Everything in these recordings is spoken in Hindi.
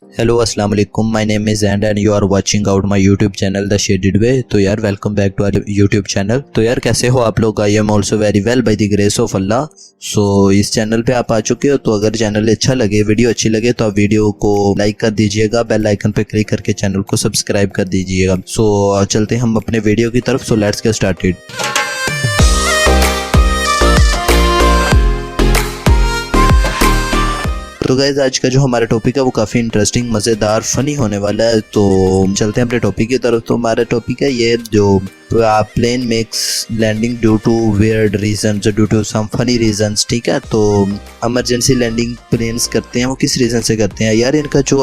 हेलो अस्सलाम वालेकुम, my name is and you are watching out my YouTube channel the shaded way. तो यार welcome back to our YouTube channel. तो यार कैसे हो आप लोग? I am also very well by the grace of Allah. So इस चैनल पे आप आ चुके हो, तो अगर चैनल अच्छा लगे, वीडियो अच्छी लगे तो आप वीडियो को लाइक कर दीजिएगा, बेल आइकन पे क्लिक करके चैनल को सब्सक्राइब कर दीजिएगा। सो चलते हम अपने वीडियो की तरफ। So let's get started. तो गाइज आज का जो हमारा टॉपिक है वो काफ़ी इंटरेस्टिंग, मज़ेदार, फ़नी होने वाला है। तो चलते हैं अपने टॉपिक की तरफ। तो हमारा टॉपिक है ये, जो plane makes landing due to weird reasons, due to some funny reasons. ठीक है, तो इमरजेंसी लैंडिंग प्लेन्स करते हैं वो किस रीज़न से करते हैं यार? इनका जो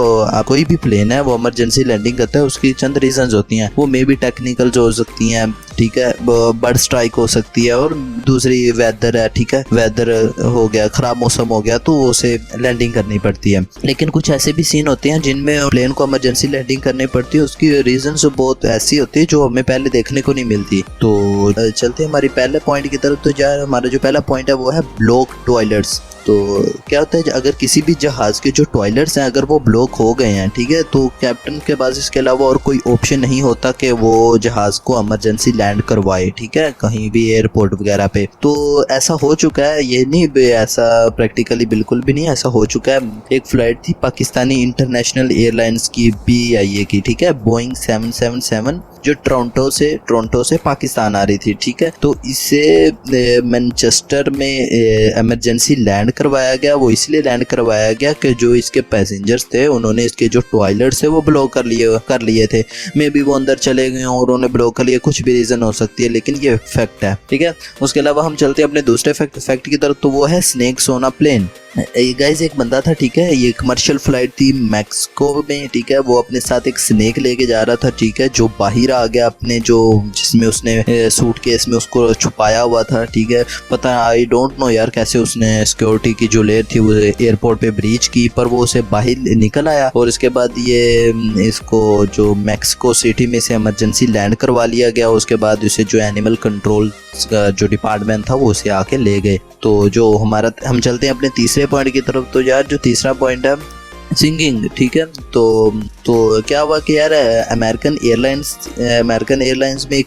कोई भी प्लेन है वो इमरजेंसी लैंडिंग करता है, उसकी चंद रीजंस होती हैं। वो मे बी टेक्निकल जो हो सकती हैं, ठीक है, बर्ड स्ट्राइक हो सकती है, और दूसरी वेदर है, ठीक है, वेदर हो गया, ख़राब मौसम हो गया तो उसे लैंडिंग करनी पड़ती है। लेकिन कुछ ऐसे भी सीन होते हैं जिनमें प्लेन को इमरजेंसी लैंडिंग करनी पड़ती है, उसकी रीजंस बहुत ऐसी होती है जो हमें पहले देखने को नहीं मिलती। तो चलते हैं हमारी पहले पॉइंट की तरफ। तो यार हमारा जो पहला पॉइंट है वो है ब्लॉक टॉयलेट्स। तो क्या होता है, अगर किसी भी जहाज़ के जो टॉयलेट्स हैं अगर वो ब्लॉक हो गए हैं, ठीक है, तो कैप्टन के पास इसके अलावा और कोई ऑप्शन नहीं होता कि वो जहाज़ को इमरजेंसी लैंड करवाए, ठीक है, कहीं भी एयरपोर्ट वगैरह पे। तो ऐसा हो चुका है, ये नहीं ऐसा प्रैक्टिकली बिल्कुल भी नहीं ऐसा हो चुका है। एक फ्लाइट थी पाकिस्तानी इंटरनेशनल एयरलाइंस की, BIA की, ठीक है, बोइंग 777, जो टोरंटो से पाकिस्तान आ रही थी, ठीक है। तो इसे मैनचेस्टर में इमरजेंसी लैंड करवाया गया। वो इसलिए लैंड करवाया गया कि जो इसके पैसेंजर्स थे उन्होंने इसके जो टॉयलेट्स थे वो ब्लॉक कर लिए थे। मे बी वो अंदर चले गए और उन्होंने ब्लॉक कर लिया, कुछ भी रीज़न हो सकती है, लेकिन ये फैक्ट है, ठीक है। उसके अलावा हम चलते हैं अपने दूसरे फैक्ट की तरफ। तो वो है snakes on a plane. Guys एक बंदा था, ठीक है, ये कमर्शियल फ्लाइट थी मैक्सिको में, ठीक है, वो अपने साथ एक स्नेक लेके जा रहा था, ठीक है, जो बाहर आ गया अपने जो जिसमें उसने सूटकेस में उसको छुपाया हुआ था, ठीक है। पता आई डोंट नो यार कैसे उसने सिक्योरिटी की जो लेयर थी वो एयरपोर्ट पे ब्रीच की, पर वो उसे बाहर निकल आया और इसके बाद ये इसको जो मैक्सिको सिटी में से इमरजेंसी लैंड करवा लिया गया। उसके बाद उसे जो एनिमल कंट्रोल का जो डिपार्टमेंट था वो उसे आके ले गए। तो जो हम चलते हैं अपने तीसरे पॉइंट की तरफ। तो यार जो तीसरा पॉइंट है सिंगिंग, ठीक है। तो क्या हुआ कि यार अमेरिकन एयरलाइंस में एक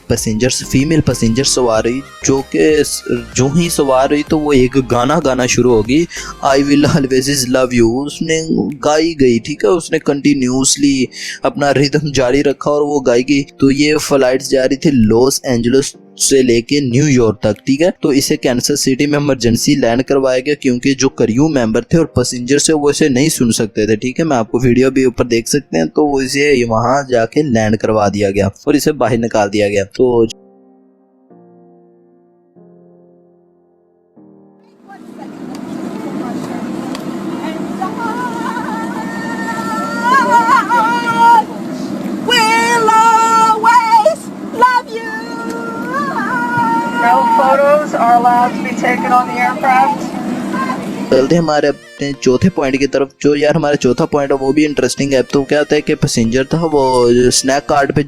फीमेल पैसेंजर सवार हुई, जो ही सवार हुई तो वो एक गाना शुरू होगी, I will always love you, उसने गाई गई, ठीक है, उसने कंटिन्यूसली अपना रिदम जारी रखा और वो गाई गई। तो ये फ्लाइट जा रही थी लॉस एंजल्स से लेके न्यूयॉर्क तक, ठीक है। तो इसे कैंसस सिटी में इमरजेंसी लैंड करवाया गया क्योंकि जो क्रू मेंबर थे और पैसेंजर से वो इसे नहीं सुन सकते थे, ठीक है। मैं आपको वीडियो भी ऊपर देख सकते हैं। तो इसे वहां जाके लैंड करवा दिया गया और इसे बाहर निकाल दिया गया। तो No photos are allowed to be taken on the aircraft. चलते हमारे अपने चौथे पॉइंट की तरफ। जो यार हमारा चौथा पॉइंट है वो भी इंटरेस्टिंग है। तो क्या होता है कि पैसेंजर था वो स्नैक कार्ड पे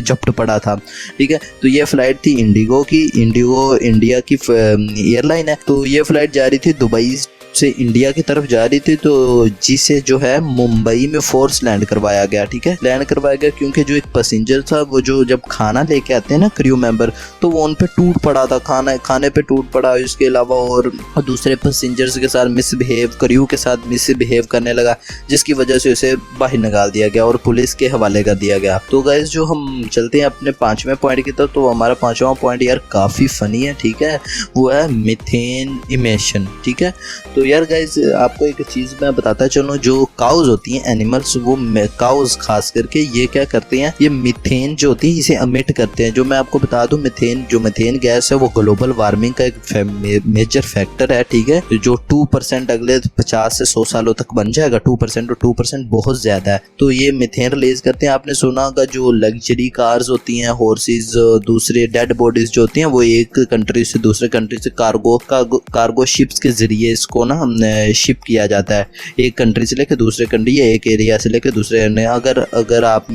जब्त पड़ा था, ठीक है। तो ये फ्लाइट थी इंडिगो की, इंडिगो इंडिया की एयरलाइन है। तो ये फ्लाइट जा रही थी दुबई से इंडिया की तरफ जा रही थी, तो जिसे जो है मुंबई में फोर्स लैंड करवाया गया, ठीक है, लैंड करवाया गया क्योंकि जो एक पैसेंजर था वो जो जब खाना लेके आते हैं ना क्रू मेंबर, तो वो उन पे टूट पड़ा था, खाने पे टूट पड़ा। इसके अलावा और दूसरे पैसेंजर्स के साथ क्रू के साथ मिसबिहेव करने लगा, जिसकी वजह से उसे बाहर निकाल दिया गया और पुलिस के हवाले कर दिया गया। तो गाइस जो हम चलते हैं अपने पांचवें पॉइंट की तरफ। तो हमारा पांचवा पॉइंट यार काफी फनी है, ठीक है, वो है मीथेन इमिशन, ठीक है। तो यार गाइस आपको एक चीज़ मैं बताता चलूँ, जो काउज होती हैं एनिमल्स, वो काउज खास करके ये क्या करते हैं, ये मीथेन जो होती है इसे अमिट करते हैं। जो मैं आपको बता दूं, मीथेन गैस है वो ग्लोबल वार्मिंग का एक मेजर फैक्टर है, ठीक है, जो 2% अगले 50 से 100 सालों तक बन जाएगा। 2% और 2% बहुत ज़्यादा है। तो ये मीथेन रिलीज करते हैं। आपने सुना होगा जो लग्जरी कार्स होती हैं, हॉर्सेज, दूसरे डेड बॉडीज जो होती हैं, वो एक कंट्री से दूसरे कंट्री से कार्गो शिप्स के जरिए इसको ना शिप किया जाता है एक कंट्री से लेकर दूसरे कंट्री या एक एरिया से लेकर दूसरे एरिया। अगर आप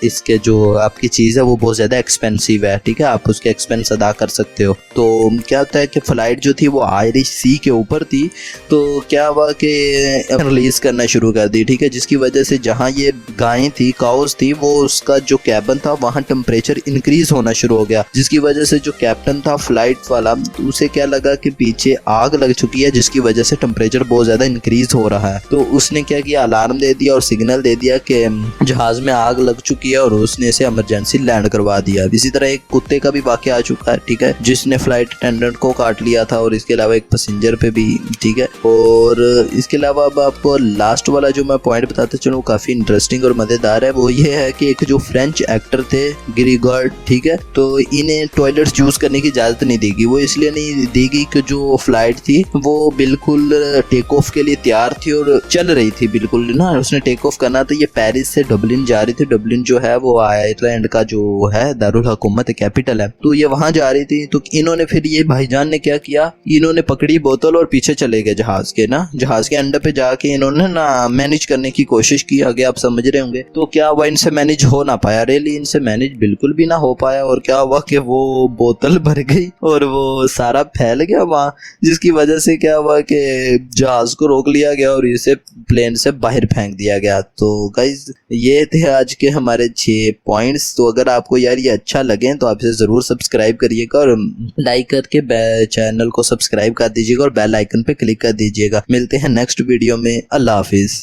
इसके जो आपकी चीज़ है वो बहुत ज़्यादा एक्सपेंसिव है, ठीक है, आप उसके एक्सपेंस अदा कर सकते हो। तो क्या होता है कि फ़्लाइट जो थी वो आयरिश सी के ऊपर थी, तो क्या हुआ कि रिलीज़ करना शुरू कर दी, ठीक है, जिसकी वजह से जहाँ ये गायें थी, काउस थी, वो उसका जो कैबिन था वहाँ टेम्परेचर इंक्रीज़ होना शुरू हो गया, जिसकी वजह से जो कैप्टन था फ्लाइट वाला तो उसे क्या लगा कि पीछे आग लग चुकी है, जिसकी वजह से टेम्परेचर बहुत ज़्यादा इंक्रीज़ हो रहा है। तो उसने क्या किया, अलार्म दे दिया और सिग्नल दे दिया कि जहाज़ में आग लग चुकी है और उसने इसे इमरजेंसी लैंड करवा दिया। इसी तरह एक कुत्ते का भी वाक़या आ चुका है, ठीक है, जिसने फ्लाइट अटेंडेंट को काट लिया था और इसके अलावा एक पैसेंजर पे भी, ठीक है। और इसके अलावा अब आपको लास्ट वाला जो मैं पॉइंट बताता चलूँ काफ़ी इंटरेस्टिंग और मज़ेदार है, वो ये है कि एक जो फ्रेंच एक्टर थे ग्रीगॉर्ड, ठीक है, तो इन्हें टॉयलेट्स यूज़ करने की इजाज़त नहीं देगी। वो इसलिए नहीं देगी कि जो फ्लाइट थी वो बिल्कुल टेक ऑफ के लिए तैयार थी और चल रही थी बिल्कुल ना, उसने टेक ऑफ करना था। ये पेरिस से डबलिन जा रही थी, डबलिन जो है वो आयरलैंड का जो है दारुल हुकूमत कैपिटल है, तो ये वहां जा रही थी। तो इन्होंने फिर ये भाईजान ने क्या किया, इन्होंने पकड़ी बोतल और पीछे चले गए जहाज के अंडर पे जाके इन्होंने ना मैनेज करने की कोशिश की, आगे आप समझ रहे होंगे। तो क्या हुआ, इनसे मैनेज हो ना पाया, रियली इनसे मैनेज बिल्कुल भी ना हो पाया, और क्या हुआ कि वो बोतल भर गई और वो सारा फैल गया वहाँ, जिसकी वजह से क्या हुआ कि जहाज को रोक लिया गया और इसे प्लेन से बाहर फेंक दिया गया। तो गाइज ये थे आज के हमारे 6 पॉइंट्स। तो अगर आपको यार ये अच्छा लगे तो आप इसे ज़रूर सब्सक्राइब करिएगा और लाइक करके चैनल को सब्सक्राइब कर दीजिएगा और बेल आइकन पे क्लिक कर दीजिएगा। मिलते हैं नेक्स्ट वीडियो में। अल्लाह हाफिज़।